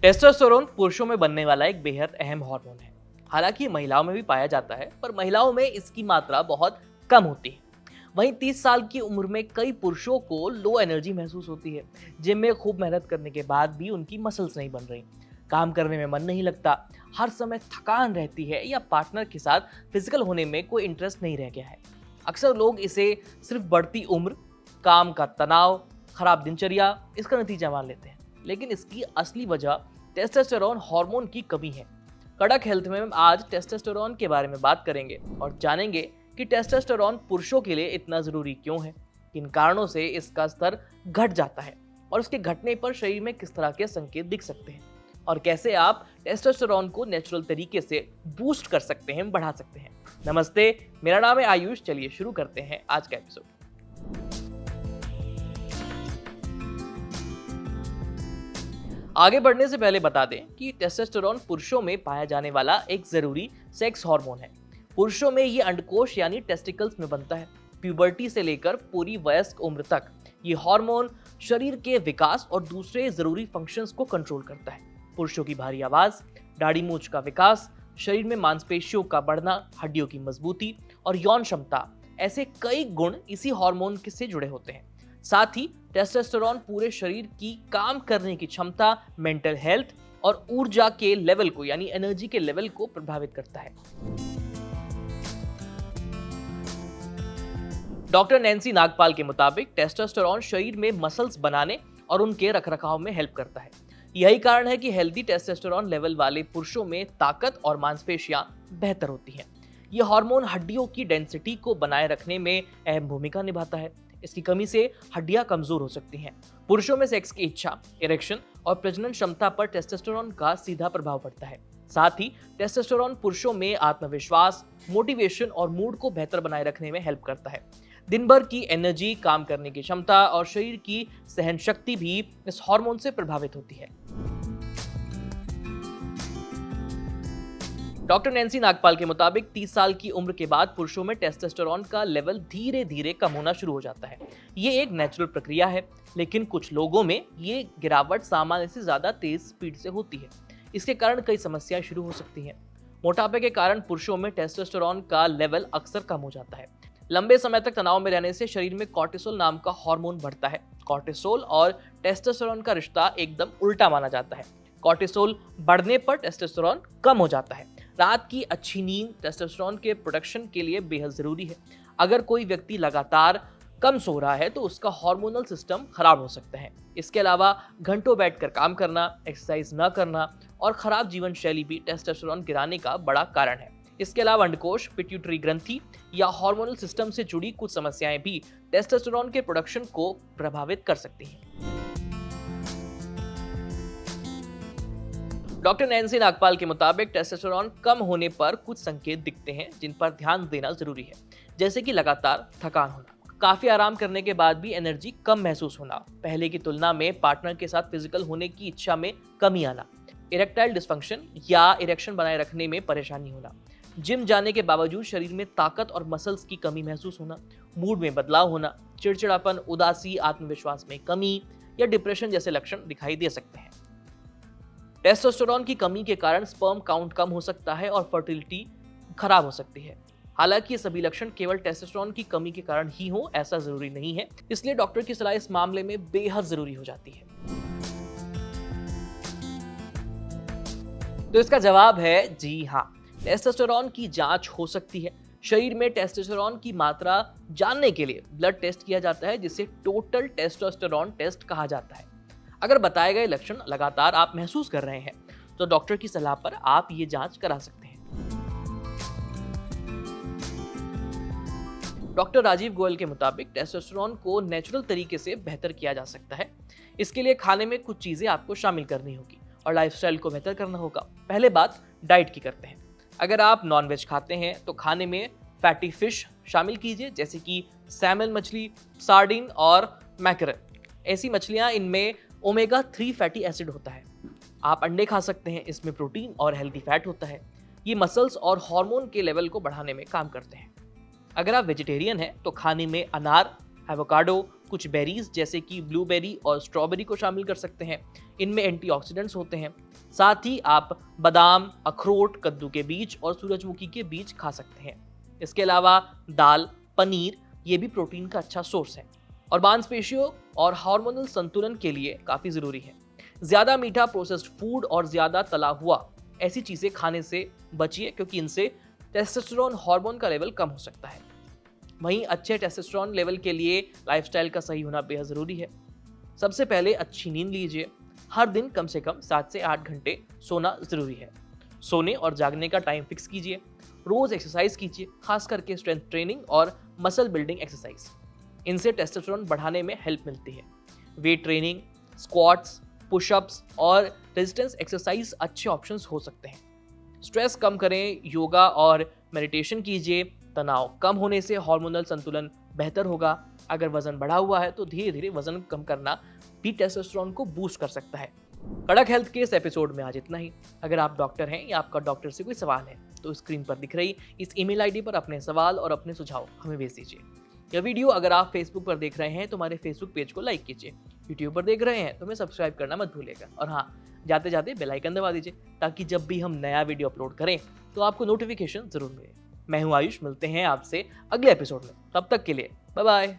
Testosterone पुरुषों में बनने वाला एक बेहद अहम हार्मोन है। हालांकि महिलाओं में भी पाया जाता है, पर महिलाओं में इसकी मात्रा बहुत कम होती है। वहीं 30 साल की उम्र में कई पुरुषों को लो एनर्जी महसूस होती है। जिम में खूब मेहनत करने के बाद भी उनकी मसल्स नहीं बन रही, काम करने में मन नहीं लगता, हर समय थकान रहती है या पार्टनर के साथ फिजिकल होने में कोई इंटरेस्ट नहीं रह गया है। अक्सर लोग इसे सिर्फ बढ़ती उम्र, काम का तनाव, खराब दिनचर्या इसका नतीजा मान लेते हैं, लेकिन इसकी असली वजह टेस्टोस्टेरोन हार्मोन की कमी है। कड़क हेल्थ में हम आज टेस्टोस्टेरोन के बारे में बात करेंगे और जानेंगे कि टेस्टोस्टेरोन पुरुषों के लिए इतना जरूरी क्यों है, किन कारणों से इसका स्तर घट जाता है और उसके घटने पर शरीर में किस तरह के संकेत दिख सकते हैं, और कैसे आप टेस्टोस्टेरोन को नेचुरल तरीके से बूस्ट कर सकते हैं, बढ़ा सकते हैं। नमस्ते, मेरा नाम है आयुष। चलिए शुरू करते हैं आज का एपिसोड। आगे बढ़ने से पहले बता दें कि टेस्टोस्टेरोन पुरुषों में पाया जाने वाला एक जरूरी सेक्स हार्मोन है। पुरुषों में ये अंडकोश यानी टेस्टिकल्स में बनता है। प्यूबर्टी से लेकर पूरी वयस्क उम्र तक ये हार्मोन शरीर के विकास और दूसरे जरूरी फंक्शंस को कंट्रोल करता है। पुरुषों की भारी आवाज, दाढ़ी मूंछ का विकास, शरीर में मांसपेशियों का बढ़ना, हड्डियों की मजबूती और यौन क्षमता, ऐसे कई गुण इसी हार्मोन से जुड़े होते हैं। साथ ही टेस्टोस्टेरोन पूरे शरीर की काम करने की क्षमता, मेंटल हेल्थ और ऊर्जा के लेवल को यानी एनर्जी के लेवल को प्रभावित करता है। डॉक्टर नैन्सी नागपाल के मुताबिक टेस्टोस्टेरोन शरीर में मसल्स बनाने और उनके रखरखाव में हेल्प करता है। यही कारण है कि हेल्दी टेस्टोस्टेरोन लेवल वाले पुरुषों में ताकत और मांसपेशियां बेहतर होती हैं। यह हार्मोन हड्डियों की डेंसिटी को बनाए रखने में अहम भूमिका निभाता है। इसकी कमी से हड्डियां कमजोर हो सकती हैं। पुरुषों में सेक्स की इच्छा, इरेक्शन और प्रजनन क्षमता पर टेस्टोस्टेरोन का सीधा प्रभाव पड़ता है। साथ ही टेस्टोस्टेरोन पुरुषों में आत्मविश्वास, मोटिवेशन और मूड को बेहतर बनाए रखने में हेल्प करता है। दिन भर की एनर्जी, काम करने की क्षमता और शरीर की सहन शक्ति भी इस हार्मोन से प्रभावित होती है। डॉक्टर नैन्सी नागपाल के मुताबिक 30 साल की उम्र के बाद पुरुषों में टेस्टोस्टेरोन का लेवल धीरे धीरे कम होना शुरू हो जाता है। ये एक नेचुरल प्रक्रिया है, लेकिन कुछ लोगों में ये गिरावट सामान्य से ज्यादा तेज स्पीड से होती है। इसके कारण कई समस्याएं शुरू हो सकती हैं। मोटापे के कारण पुरुषों में टेस्टोस्टेरोन का लेवल अक्सर कम हो जाता है। लंबे समय तक तनाव में रहने से शरीर में कॉर्टिसोल नाम का हार्मोन बढ़ता है। कॉर्टिसोल और टेस्टोस्टेरोन का रिश्ता एकदम उल्टा माना जाता है। कॉर्टिसोल बढ़ने पर टेस्टोस्टेरोन कम हो जाता है। रात की अच्छी नींद टेस्टोस्टेरोन के प्रोडक्शन के लिए बेहद जरूरी है। अगर कोई व्यक्ति लगातार कम सो रहा है तो उसका हार्मोनल सिस्टम खराब हो सकता है। इसके अलावा घंटों बैठकर काम करना, एक्सरसाइज न करना और खराब जीवन शैली भी टेस्टोस्टेरोन गिराने का बड़ा कारण है। इसके अलावा अंडकोश, पिट्यूटरी ग्रंथि या हार्मोनल सिस्टम से जुड़ी कुछ समस्याएं भी टेस्टोस्टेरोन के प्रोडक्शन को प्रभावित कर सकती हैं। डॉक्टर नैन्सी नागपाल के मुताबिक टेस्टोस्टेरोन कम होने पर कुछ संकेत दिखते हैं जिन पर ध्यान देना जरूरी है, जैसे कि लगातार थकान होना, काफी आराम करने के बाद भी एनर्जी कम महसूस होना, पहले की तुलना में पार्टनर के साथ फिजिकल होने की इच्छा में कमी आना, इरेक्टाइल डिस्फंक्शन या इरेक्शन बनाए रखने में परेशानी होना, जिम जाने के बावजूद शरीर में ताकत और मसल्स की कमी महसूस होना, मूड में बदलाव होना, चिड़चिड़ापन, उदासी, आत्मविश्वास में कमी या डिप्रेशन जैसे लक्षण दिखाई दे सकते हैं। टेस्टोस्टेरोन की कमी के कारण स्पर्म काउंट कम हो सकता है और फर्टिलिटी खराब हो सकती है। हालांकि ये सभी लक्षण केवल टेस्टोस्टेरोन की कमी के कारण ही हो, ऐसा जरूरी नहीं है, इसलिए डॉक्टर की सलाह इस मामले में बेहद जरूरी हो जाती है। तो इसका जवाब है जी हाँ, टेस्टोस्टेरोन की जांच हो सकती है। शरीर में टेस्टोस्टेरोन की मात्रा जानने के लिए ब्लड टेस्ट किया जाता है, जिसे टोटल टेस्टोस्टेरोन टेस्ट कहा जाता है। अगर बताए गए लक्षण लगातार आप महसूस कर रहे हैं तो डॉक्टर की सलाह पर आप ये जांच करा सकते हैं। डॉक्टर राजीव गोयल के मुताबिक टेस्टोस्टेरोन को नेचुरल तरीके से बेहतर किया जा सकता है। इसके लिए खाने में कुछ चीजें आपको शामिल करनी होगी और लाइफस्टाइल को बेहतर करना होगा। पहले बात डाइट की करते हैं। अगर आप नॉनवेज खाते हैं तो खाने में फैटी फिश शामिल कीजिए, जैसे कि सैमन मछली, सार्डिन और मैकरल। ऐसी मछलियां, इनमें ओमेगा 3 फैटी एसिड होता है। आप अंडे खा सकते हैं, इसमें प्रोटीन और हेल्दी फैट होता है। ये मसल्स और हार्मोन के लेवल को बढ़ाने में काम करते हैं। अगर आप वेजिटेरियन हैं तो खाने में अनार, एवोकाडो, कुछ बेरीज जैसे कि ब्लूबेरी और स्ट्रॉबेरी को शामिल कर सकते हैं। इनमें एंटीऑक्सीडेंट्स होते हैं। साथ ही आप बादाम, अखरोट, कद्दू के बीज और सूरजमुखी के बीज खा सकते हैं। इसके अलावा दाल, पनीर ये भी प्रोटीन का अच्छा सोर्स है और मांसपेशियों और हार्मोनल संतुलन के लिए काफ़ी ज़रूरी है। ज़्यादा मीठा, प्रोसेस्ड फूड और ज़्यादा तला हुआ ऐसी चीज़ें खाने से बचिए, क्योंकि इनसे टेस्टोस्टेरोन हार्मोन का लेवल कम हो सकता है। वहीं अच्छे टेस्टोस्टेरोन लेवल के लिए लाइफस्टाइल का सही होना बेहद ज़रूरी है। सबसे पहले अच्छी नींद लीजिए। हर दिन कम से कम 7 से 8 घंटे सोना ज़रूरी है। सोने और जागने का टाइम फिक्स कीजिए। रोज़ एक्सरसाइज कीजिए, खास करके स्ट्रेंथ ट्रेनिंग और मसल बिल्डिंग एक्सरसाइज। इनसे टेस्टोस्टेरोन बढ़ाने में हेल्प मिलती है। वेट ट्रेनिंग, स्क्वाट्स, पुशअप्स और रेजिस्टेंस एक्सरसाइज अच्छे ऑप्शंस हो सकते हैं। स्ट्रेस कम करें, योगा और मेडिटेशन कीजिए। तनाव कम होने से हार्मोनल संतुलन बेहतर होगा। अगर वजन बढ़ा हुआ है तो धीरे धीरे वजन कम करना भी टेस्टोस्टेरोन को बूस्ट कर सकता है। कड़क हेल्थ के इस एपिसोड में आज इतना ही। अगर आप डॉक्टर हैं या आपका डॉक्टर से कोई सवाल है तो स्क्रीन पर दिख रही इस ईमेल आईडी पर अपने सवाल और अपने सुझाव हमें भेज दीजिए। यह वीडियो अगर आप फेसबुक पर देख रहे हैं तो हमारे फेसबुक पेज को लाइक कीजिए। यूट्यूब पर देख रहे हैं तो हमें सब्सक्राइब करना मत भूलिएगा। और हाँ, जाते जाते बेल आइकन दबा दीजिए ताकि जब भी हम नया वीडियो अपलोड करें तो आपको नोटिफिकेशन जरूर मिले। मैं हूं आयुष, मिलते हैं आपसे अगले एपिसोड में। तब तक के लिए बाय बाय।